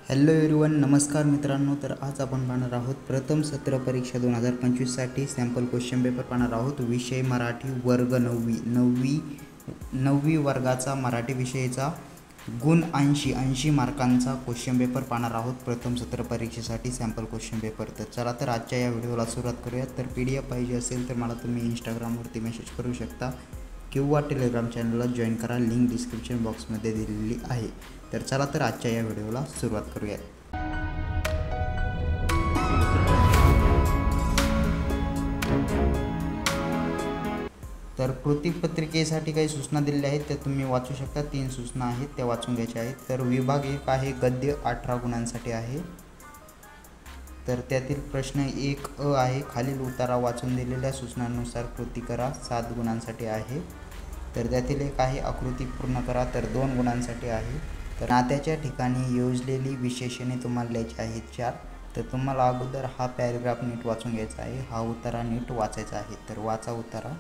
Hello everyone, नमस्कार मित्रांनो. तर आज आपण पाहणार आहोत प्रथम सत्र परीक्षा 2025साठी सॅम्पल क्वेश्चन पेपर पाहणार आहोत. विषय मराठी, वर्ग नववी वर्गाचा मराठी विषयाचा गुण 80 मार्कांचा क्वेश्चन पेपर पाहणार आहोत प्रथम सत्र परीक्षेसाठी सॅम्पल क्वेश्चन पेपर. तर चला तर आजच्या या व्हिडिओला सुरुवात करूयात. तर PDF पाहिजे असेल तर मला तुम्ही इंस्टाग्रामवरती मेसेज करू शकता किंवा टेलिग्राम चॅनलला जॉईन करा. लिंक डिस्क्रिप्शन बॉक्समध्ये दिलेली आहे. तर चला तर आजच्या या व्हिडिओला सुरुवात करूयात. तर कृतीपत्रिकेसाठी काही सूचना दिलेल्या आहेत त्या तुम्ही वाचू शकता. 3 सूचना आहेत त्या वाचून घ्यायच्या आहेत. तर विभाग 1 आहे गद्य, 18 गुणांसाठी आहे. तर त्यातील प्रश्न 1 आहे, खालील उतारा वाचून दिलेल्या सूचनांनुसार कृती करा, 7 गुणांसाठी आहे. तर त्यातील 1 आहे आकृती पूर्ण करा, तर 2 गुणांसाठी आहे. तर नात्याच्या ठिकाणी योजलेली विशेषणे तुम्हाला लिहायची आहेत 4. तर तुम्हाला अगोदर हा पॅरेग्राफ नीट वाचून घ्यायचा आहे, हा उतारा नीट वाचायचा आहे. तर वाचा उतारा.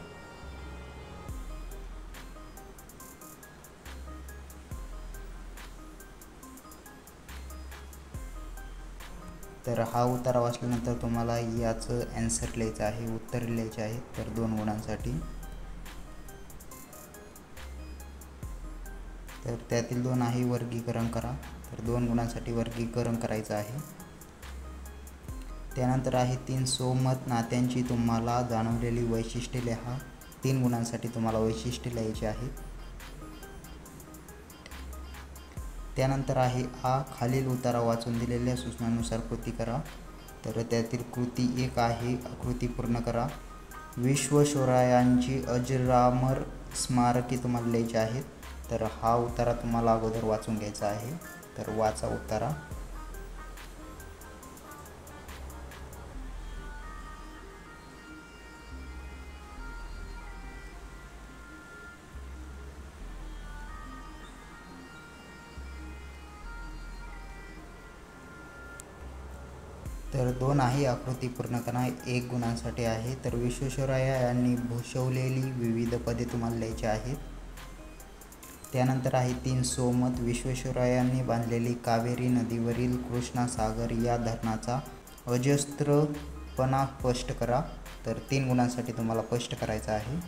तर हा उतारा वाचल्यानंतर तुम्हाला याचं ॲन्सर लिहायचं आहे, उत्तर लिहायचे आहे. तर 2 गुणांसाठी. तर त्यातील 2 आहे वर्गीकरण करा, तर 2 गुणांसाठी वर्गीकरण करायचं आहे. त्यानंतर आहे 3 सोमत नात्यांची तुम्हाला जाणवलेली वैशिष्ट्ये लिहा, 3 गुणांसाठी तुम्हाला वैशिष्ट्ये लिहायची आहे. त्यानंतर आहे खालील उतारा वाचून दिलेल्या सूचनांनुसार कृती करा. तर त्यातील कृती 1 आहे आकृती पूर्ण करा. विश्वेश्वरय्यांची अजरामर स्मारके तुम्हाला लिहायची आहेत. तर हा उतारा तुम्हाला अगोदर वाचून घ्यायचा आहे. तर वाचा उतारा. तर 2 आहे आकृती पूर्ण करा, 1 गुणांसाठी आहे. तर विश्वेश्वरय्या यांनी भूषवलेली विविध पदे तुम्हाला लिहायची आहेत. त्यानंतर आहे 3 सोमत विश्वेश्वरय्यांनी बांधलेली कावेरी नदीवरील कृष्णा सागर या धरणाचा अजस्त्रपणा स्पष्ट करा. तर 3 गुणांसाठी तुम्हाला स्पष्ट करायचं आहे.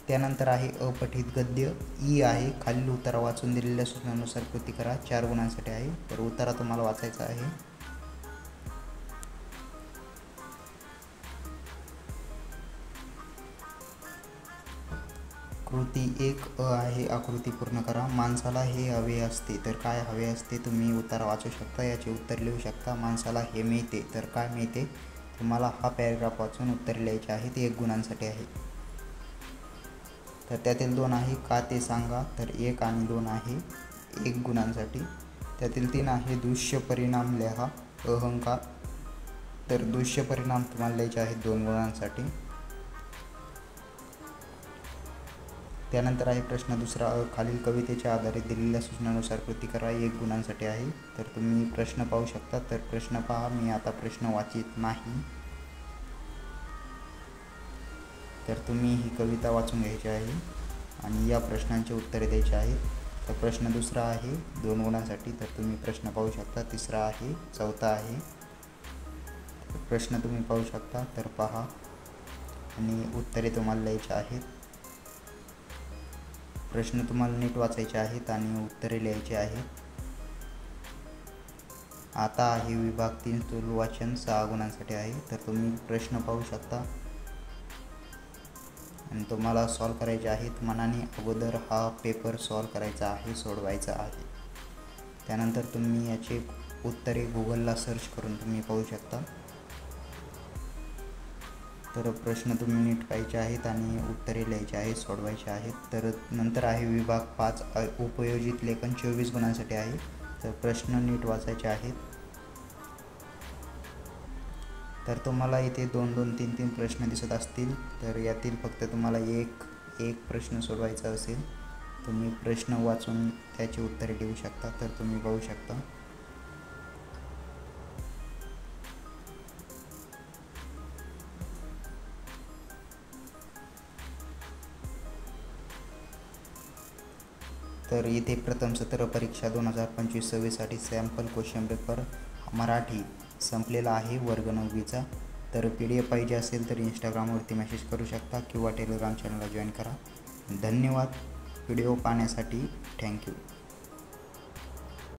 त्यानंतर आहे अपठित गद्य ई आहे, खालील उतारा वाचून दिलेल्या सूचनांनुसार कृती करा, 4 गुणांसाठी आहे. तर उतारा तुम्हाला वाचायचा आहे. कृती 1 आहे आकृती पूर्ण करा. माणसाला हे हवे असते, तर काय हवे असते तुम्ही उतारा वाचू शकता, याचे उत्तर लिहू शकता. माणसाला हे मिळते, तर काय मिळते तुम्हाला हा पॅरेग्राफ वाचून उत्तर लिहायचे आहेत, 1 गुणांसाठी आहे. तर त्यातील 2 आहे का ते सांगा, तर 1 आणि 2 आहे 1 गुणांसाठी. त्यातील 3 आहे दृश्य परिणाम लिहा, अहंकार. तर दृश्य परिणाम तुम्हाला लिहायचे आहेत 2 गुणांसाठी. त्यानंतर आहे प्रश्न 2 खालील कवितेच्या आधारित दिलेल्या सूचनांनुसार कृती करा, 1 गुणांसाठी आहे. तर तुम्ही प्रश्न पाहू शकता. तर प्रश्न पहा, मी आता प्रश्न वाचित नाही. तर तुम्ही ही कविता वाचून घ्यायची आहे आणि या प्रश्नांची उत्तरे द्यायची आहेत. तर प्रश्न 2 आहे 2 गुणांसाठी. तर तुम्ही प्रश्न पाहू शकता. 3 आहे, 4 आहे. प्रश्न तुम्ही पाहू शकता. तर पहा आणि उत्तरे तुम्हाला लिहायची आहेत. प्रश्न तुम्हाला नीट वाचायचे आहेत आणि उत्तरे लिहायची आहेत. आता आहे विभाग 3 स्थूल वाचन, 6 गुणांसाठी आहे. तर तुम्ही प्रश्न पाहू शकता आणि तुम्हाला सॉल्व करायचे आहेत. मनाने अगोदर हा पेपर सॉल्व करायचा आहे, सोडवायचा आहे. त्यानंतर तुम्ही याचे उत्तरे गुगलला सर्च करून तुम्ही पाहू शकता. तर प्रश्न तुम्ही नीट पाहायचे आहेत आणि उत्तरे लिहायची आहेत, सोडवायचे आहेत. तर नंतर आहे विभाग 5 उपयोजित लेखन, 24 गुणांसाठी आहे. तर प्रश्न नीट वाचायचे आहेत. तर तुम्हाला इथे 2-2, 3-3 प्रश्न दिसत असतील. तर यातील फक्त तुम्हाला एक प्रश्न सोडवायचा असेल. तुम्ही प्रश्न वाचून त्याची उत्तरे देऊ शकता. तर तुम्ही पाहू शकता. तर इथे प्रथम सत्र परीक्षा 2025-26साठी सॅम्पल क्वेश्चन पेपर मराठी संपलेला आहे वर्ग 9वीचा. तर PDF पाहिजे असेल तर इंस्टाग्रामवरती मेसेज करू शकता किंवा टेलिग्राम चॅनलला जॉईन करा. धन्यवाद व्हिडिओ पाहण्यासाठी. थँक्यू.